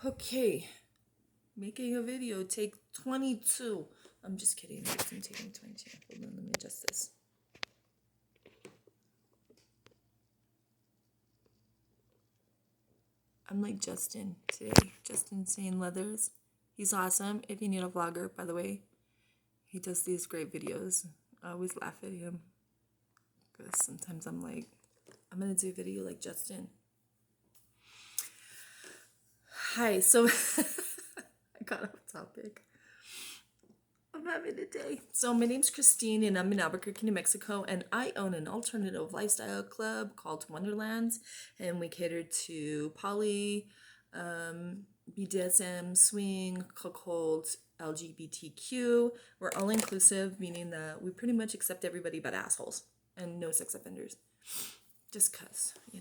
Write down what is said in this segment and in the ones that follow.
Okay, making a video take 22. I'm just kidding. I'm taking 22. Hold on, let me adjust this. I'm like Justin today. Justin Sane Leathers. He's awesome. If you need a vlogger, by the way, he does these great videos. I always laugh at him because sometimes I'm like, I'm gonna do a video like Justin. Hi, so I got off topic. I'm having a day. So my name's Christine and I'm in Albuquerque, New Mexico, and I own an alternative lifestyle club called Wonderlands, and we cater to poly, BDSM, swing, cuckold, LGBTQ. We're all inclusive, meaning that we pretty much accept everybody but assholes and no sex offenders. Just cause, we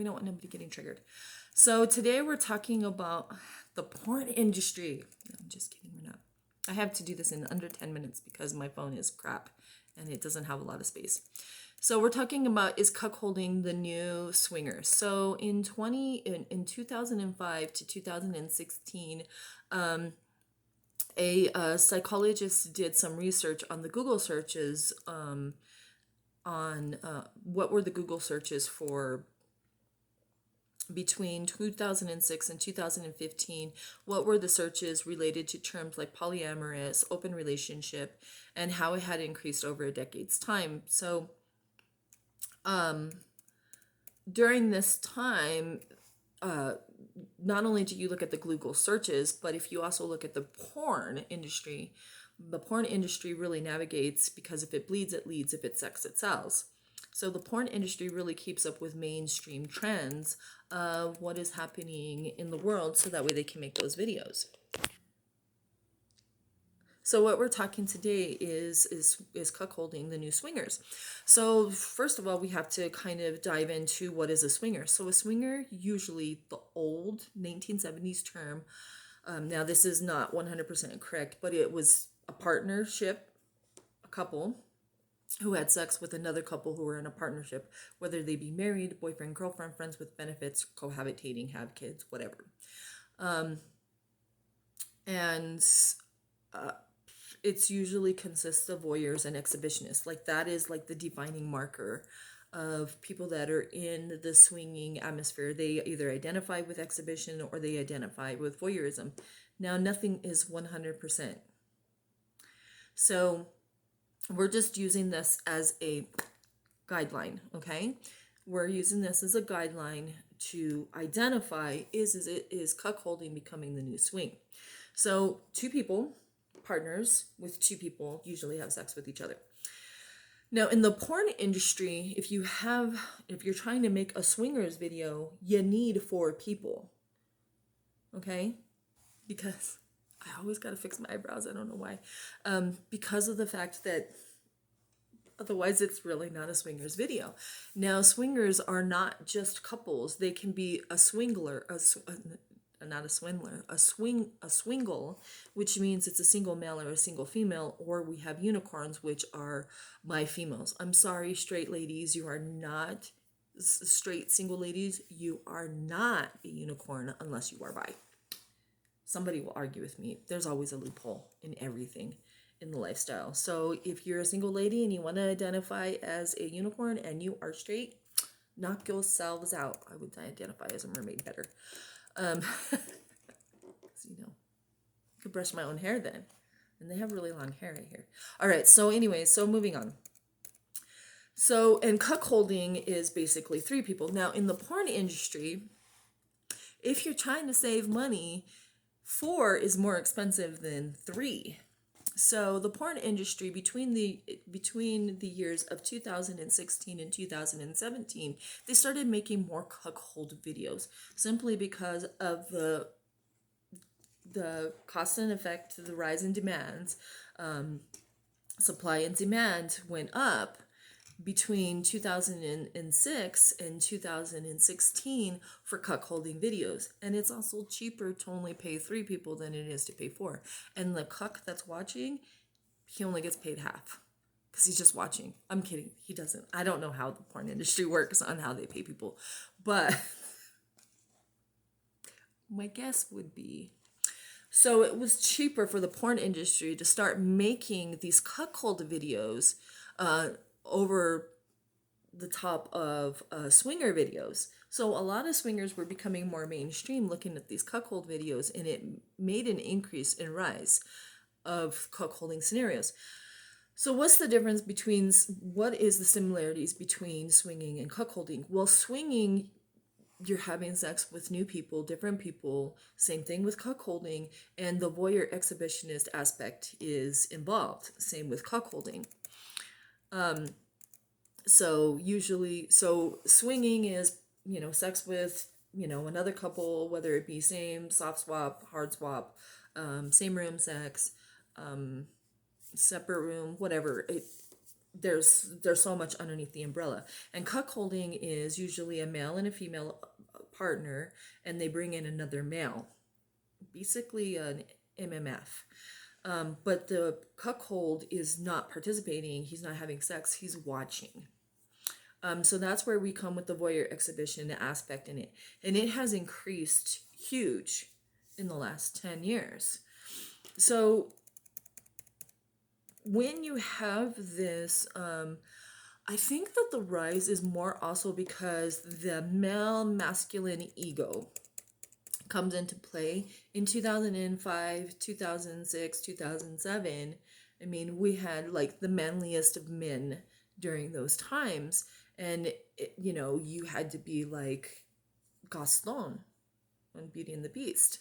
don't want nobody getting triggered. So today we're talking about the porn industry. No, I'm just kidding, we're not. I have to do this in under 10 minutes because my phone is crap and it doesn't have a lot of space. So we're talking about, is cuckolding the new swinger? So in 2005 to 2016, a psychologist did some research on the Google searches on what were the Google searches for between 2006 and 2015. What were the searches related to terms like polyamorous, open relationship, and how it had increased over a decade's time. So during this time, not only do you look at the Google searches, but if you also look at the porn industry really navigates, because if it bleeds, it leads. If it's sex, it sells. So the porn industry really keeps up with mainstream trends of what is happening in the world, so that way they can make those videos. So what we're talking today is cuckolding the new swingers. So first of all, we have to kind of dive into what is a swinger. So a swinger, usually the old 1970s term, now this is not 100% correct, but it was a partnership, a couple who had sex with another couple who were in a partnership, whether they be married, boyfriend, girlfriend, friends with benefits, cohabitating, have kids, whatever. It's usually consists of voyeurs and exhibitionists. Like that is like the defining marker of people that are in the swinging atmosphere. They either identify with exhibition or they identify with voyeurism. Now, nothing is 100%. So we're just using this as a guideline, okay? We're using this as a guideline to identify is cuckolding becoming the new swing. So two people, partners with two people, usually have sex with each other. Now in the porn industry, if you're trying to make a swingers video, you need 4 people, okay? Because I always got to fix my eyebrows. I don't know why. Because of the fact that otherwise it's really not a swingers video. Now swingers are not just couples. They can be a swingler, not a swindler, a swingle, which means it's a single male or a single female, or we have unicorns, which are bi-females. I'm sorry, straight ladies, you are not straight single ladies. You are not a unicorn unless you are bi. Somebody will argue with me. There's always a loophole in everything in the lifestyle. So if you're a single lady and you want to identify as a unicorn and you are straight, knock yourselves out. I would identify as a mermaid better. You could brush my own hair then. And they have really long hair right here. All right, so anyways, so moving on. So, and cuckolding is basically 3 people. Now, in the porn industry, if you're trying to save money, 4 is more expensive than 3. So the porn industry between the years of 2016 and 2017, they started making more cuckold videos simply because of the cost and effect, the rise in demands. Supply and demand went up between 2006 and 2016 for cuckolding videos, and it's also cheaper to only pay 3 people than it is to pay 4. And the cuck that's watching, he only gets paid half because he's just watching. I'm kidding, he doesn't. I don't know how the porn industry works on how they pay people, but My guess would be. So it was cheaper for the porn industry to start making these cuckold videos over the top of swinger videos. So a lot of swingers were becoming more mainstream looking at these cuckold videos, and it made an increase in rise of cuckolding scenarios. So what's the difference between, what is the similarities between swinging and cuckolding? Well, swinging, you're having sex with new people, different people. Same thing with cuckolding, and the voyeur exhibitionist aspect is involved. Same with cuckolding. So usually, so swinging is, sex with, another couple, whether it be same, soft swap, hard swap, same room sex, separate room, whatever. There's so much underneath the umbrella. And cuckolding is usually a male and a female partner, and they bring in another male, basically an MMF. But the cuckold is not participating. He's not having sex. He's watching. So that's where we come with the voyeur exhibition aspect in it. And it has increased huge in the last 10 years. So when you have this, I think that the rise is more also because the male masculine ego comes into play in 2005, 2006, 2007. I mean, we had like the manliest of men during those times. And, you had to be like Gaston on Beauty and the Beast,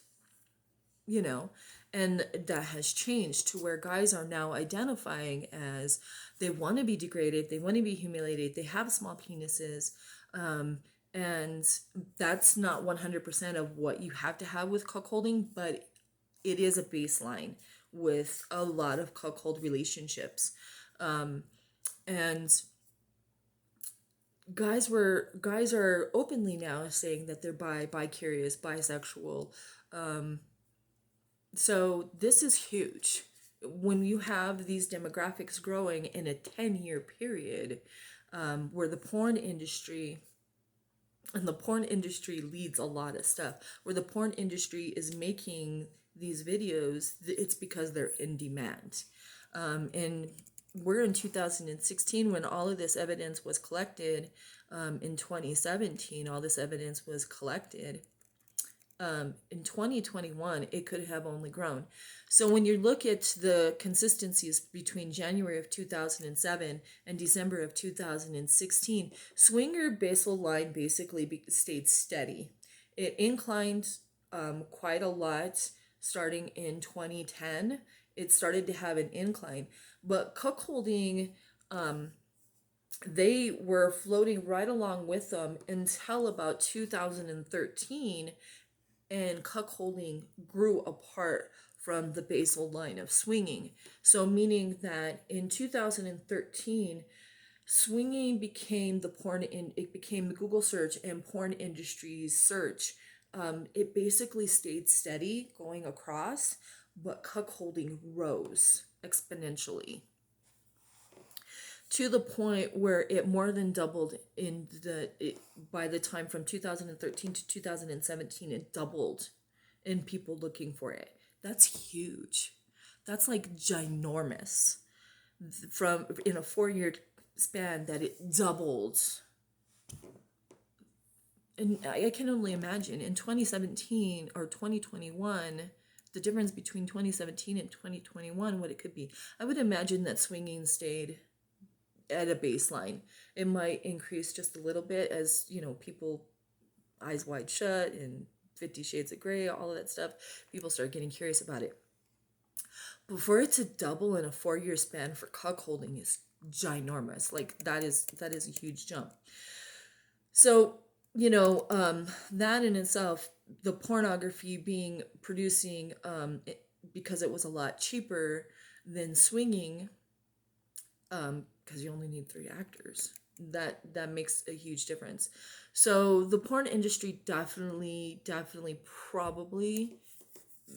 and that has changed to where guys are now identifying as they want to be degraded, they want to be humiliated, they have small penises, and that's not 100% of what you have to have with cuckolding, but it is a baseline with a lot of cuckold relationships. And guys are openly now saying that they're bi-curious, bisexual. So this is huge. When you have these demographics growing in a 10-year period, where the porn industry leads a lot of stuff, where the porn industry is making these videos, it's because they're in demand. And we're in 2016 when all of this evidence was collected. In 2017, all this evidence was collected. In 2021, it could have only grown. So when you look at the consistencies between January of 2007 and December of 2016, swinger basal line basically stayed steady. It inclined quite a lot starting in 2010. It started to have an incline, but cuckolding, they were floating right along with them until about 2013, and cuckolding grew apart from the basal line of swinging. So meaning that in 2013, swinging became it became the Google search and porn industry's search. It basically stayed steady going across, but cuckolding rose exponentially to the point where it more than doubled by the time from 2013 to 2017. It doubled in people looking for it. That's huge. That's like ginormous. From in a 4-year span that it doubled. And I can only imagine in 2017 or 2021, the difference between 2017 and 2021, what it could be. I would imagine that swinging stayed at a baseline. It might increase just a little bit as, people eyes wide shut and 50 Shades of Grey, all of that stuff, people start getting curious about it. But for it to double in a 4-year span for cuckolding is ginormous. Like that is a huge jump. So, that in itself, the pornography producing, because it was a lot cheaper than swinging, because you only need 3 actors. That makes a huge difference. So the porn industry definitely probably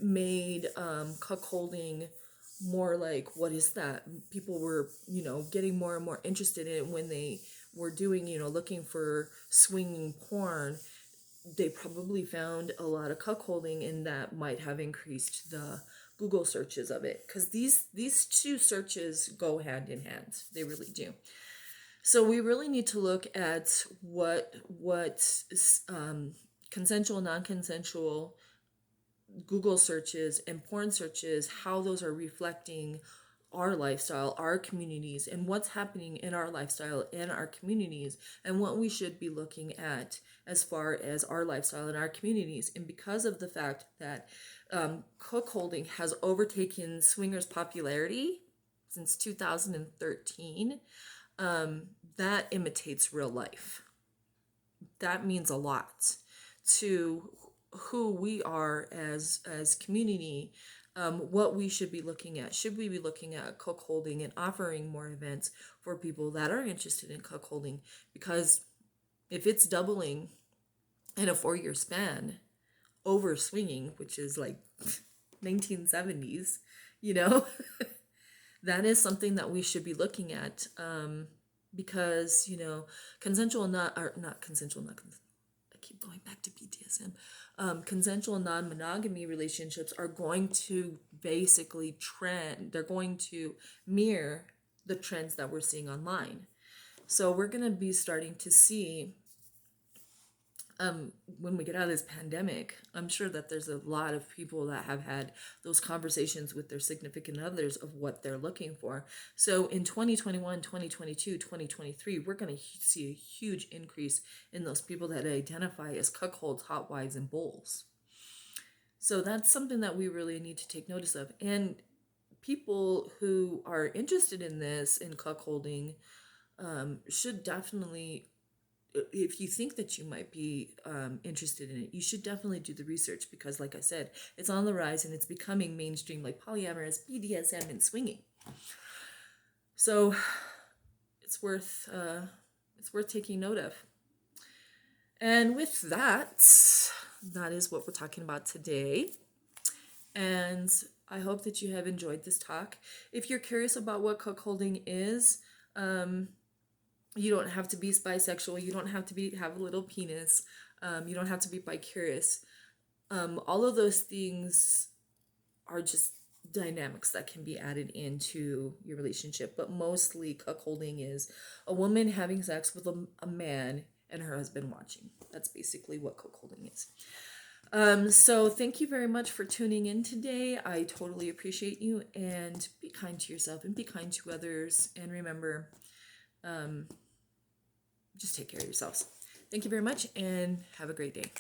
made cuckolding more like, what is that? People were, getting more and more interested in it when they were doing, looking for swinging porn. they probably found a lot of cuckolding, and that might have increased the Google searches of it, because these two searches go hand in hand. They really do. So we really need to look at what consensual, non-consensual Google searches and porn searches, how those are reflecting our lifestyle, our communities, and what's happening in our lifestyle and our communities, and what we should be looking at as far as our lifestyle and our communities. And because of the fact that cuckolding has overtaken swingers' popularity since 2013, that imitates real life. That means a lot to who we are as community, what we should be looking at. Should we be looking at cuckolding and offering more events for people that are interested in cuckolding? Because if it's doubling in a 4-year span over swinging, which is like 1970s, that is something that we should be looking at, because consensual not consensual, I keep going back to BDSM. Consensual non-monogamy relationships are going to basically they're going to mirror the trends that we're seeing online. So we're going to be starting to see, when we get out of this pandemic, I'm sure that there's a lot of people that have had those conversations with their significant others of what they're looking for. So in 2021, 2022, 2023, we're going to see a huge increase in those people that identify as cuckolds, hot wives, and bulls. So that's something that we really need to take notice of. And people who are interested in this, in cuckolding, should definitely, if you think that you might be interested in it, you should definitely do the research, because like I said, it's on the rise and it's becoming mainstream, like polyamorous, BDSM, and swinging. So it's worth taking note of. And with that is what we're talking about today. And I hope that you have enjoyed this talk. If you're curious about what cuckolding is, you don't have to be bisexual. You don't have to have a little penis. You don't have to be bi-curious. All of those things are just dynamics that can be added into your relationship. But mostly cuckolding is a woman having sex with a man and her husband watching. That's basically what cuckolding is. So thank you very much for tuning in today. I totally appreciate you, and be kind to yourself and be kind to others. And remember, just take care of yourselves. Thank you very much, and have a great day.